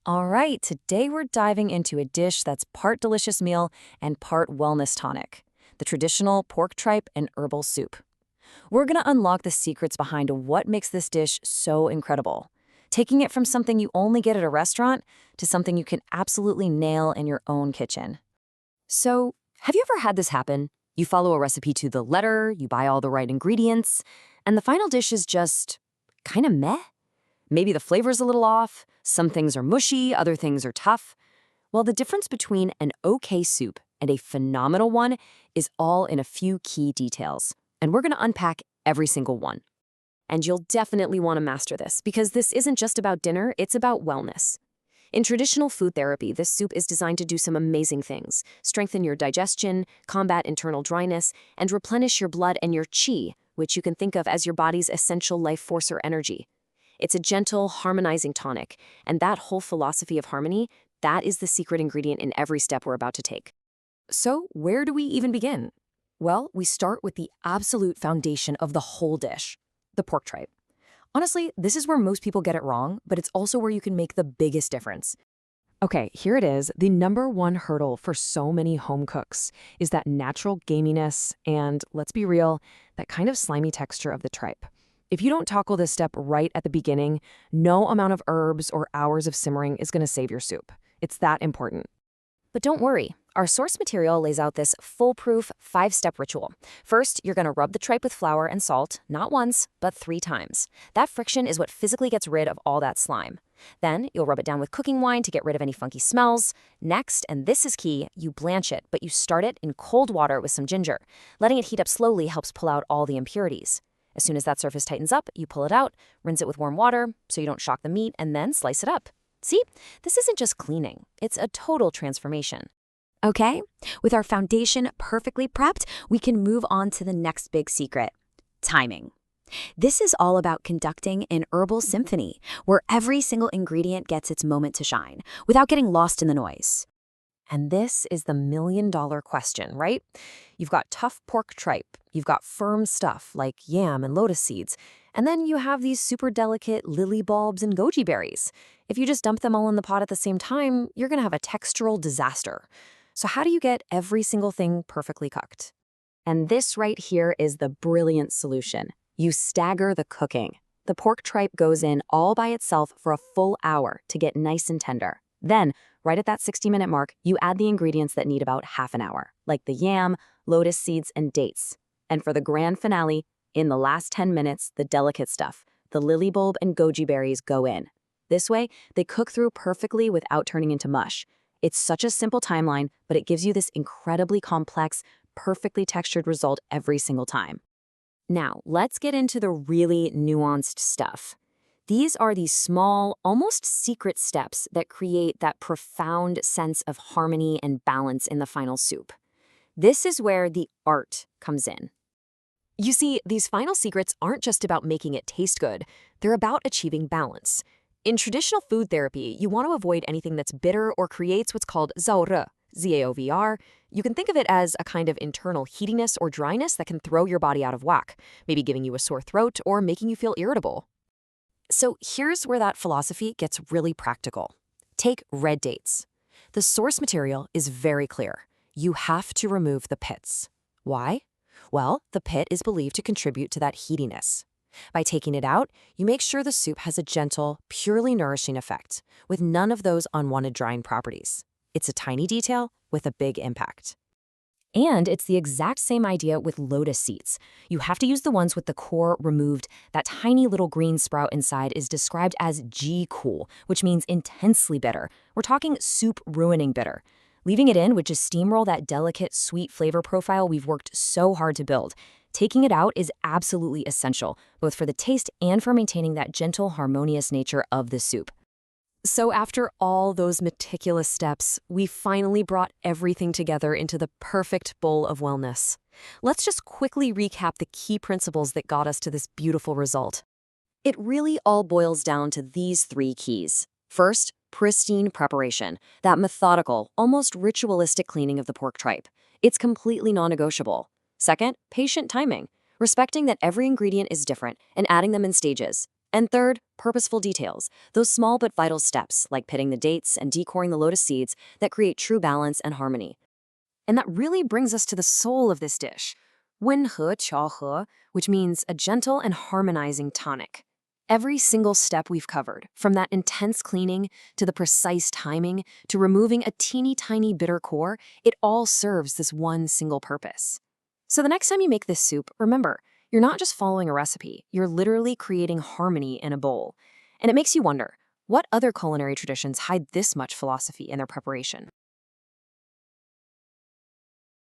All right, today we're diving into a dish that's part delicious meal and part wellness tonic, the traditional pork tripe and herbal soup. We're going to unlock the secrets behind what makes this dish so incredible, taking it from something you only get at a restaurant to something you can absolutely nail in your own kitchen. So, have you ever had this happen? You follow a recipe to the letter, you buy all the right ingredients, and the final dish is just kind of meh? Maybe the flavor's a little off, some things are mushy, other things are tough. Well, the difference between an okay soup and a phenomenal one is all in a few key details, and we're going to unpack every single one. And you'll definitely want to master this, because this isn't just about dinner, it's about wellness. In traditional food therapy, this soup is designed to do some amazing things: strengthen your digestion, combat internal dryness, and replenish your blood and your qi, which you can think of as your body's essential life force or energy. It's a gentle, harmonizing tonic, and that whole philosophy of harmony, that is the secret ingredient in every step we're about to take. So, where do we even begin? Well, we start with the absolute foundation of the whole dish, the pork tripe. Honestly, this is where most people get it wrong, but it's also where you can make the biggest difference. Okay, here it is. The number one hurdle for so many home cooks is that natural gaminess and, let's be real, that kind of slimy texture of the tripe. If you don't tackle this step right at the beginning, no amount of herbs or hours of simmering is going to save your soup. It's that important. But don't worry, our source material lays out this foolproof 5-step ritual. First, you're going to rub the tripe with flour and salt, not once, but 3 times. That friction is what physically gets rid of all that slime. Then, you'll rub it down with cooking wine to get rid of any funky smells. Next, and this is key, you blanch it, but you start it in cold water with some ginger. Letting it heat up slowly helps pull out all the impurities. As soon as that surface tightens up, you pull it out, rinse it with warm water so you don't shock the meat, and then slice it up. See, this isn't just cleaning, it's a total transformation. Okay, with our foundation perfectly prepped, we can move on to the next big secret: timing. This is all about conducting an herbal symphony, where every single ingredient gets its moment to shine, without getting lost in the noise. And this is the million-dollar question, right? You've got tough pork tripe, you've got firm stuff like yam and lotus seeds, and then you have these super delicate lily bulbs and goji berries. If you just dump them all in the pot at the same time, you're going to have a textural disaster. So how do you get every single thing perfectly cooked? And this right here is the brilliant solution. You stagger the cooking. The pork tripe goes in all by itself for a full hour to get nice and tender. Then, right at that 60-minute mark, you add the ingredients that need about half an hour, like the yam, lotus seeds, and dates. And for the grand finale, in the last 10 minutes, the delicate stuff, the lily bulb and goji berries, go in. This way, they cook through perfectly without turning into mush. It's such a simple timeline, but it gives you this incredibly complex, perfectly textured result every single time. Now, let's get into the really nuanced stuff. These are these small, almost secret steps that create that profound sense of harmony and balance in the final soup. This is where the art comes in. You see, these final secrets aren't just about making it taste good, they're about achieving balance. In traditional food therapy, you want to avoid anything that's bitter or creates what's called zaovr, Z-A-O-V-R. You can think of it as a kind of internal heatiness or dryness that can throw your body out of whack, maybe giving you a sore throat or making you feel irritable. So here's where that philosophy gets really practical. Take red dates. The source material is very clear. You have to remove the pits. Why? Well, the pit is believed to contribute to that heatiness. By taking it out, you make sure the soup has a gentle, purely nourishing effect, with none of those unwanted drying properties. It's a tiny detail with a big impact. And it's the exact same idea with lotus seeds. You have to use the ones with the core removed. That tiny little green sprout inside is described as G-cool, which means intensely bitter. We're talking soup-ruining bitter. Leaving it in would just steamroll that delicate, sweet flavor profile we've worked so hard to build. Taking it out is absolutely essential, both for the taste and for maintaining that gentle, harmonious nature of the soup. So after all those meticulous steps, we finally brought everything together into the perfect bowl of wellness. Let's just quickly recap the key principles that got us to this beautiful result. It really all boils down to these 3 keys. First, pristine preparation, that methodical, almost ritualistic cleaning of the pork tripe. It's completely non-negotiable. Second, patient timing, respecting that every ingredient is different and adding them in stages. And third, purposeful details, those small but vital steps like pitting the dates and decoring the lotus seeds that create true balance and harmony. And that really brings us to the soul of this dish, 温和调和, which means a gentle and harmonizing tonic. Every single step we've covered, from that intense cleaning to the precise timing to removing a teeny tiny bitter core, it all serves this one single purpose. So the next time you make this soup, remember, you're not just following a recipe, you're literally creating harmony in a bowl. And it makes you wonder, what other culinary traditions hide this much philosophy in their preparation?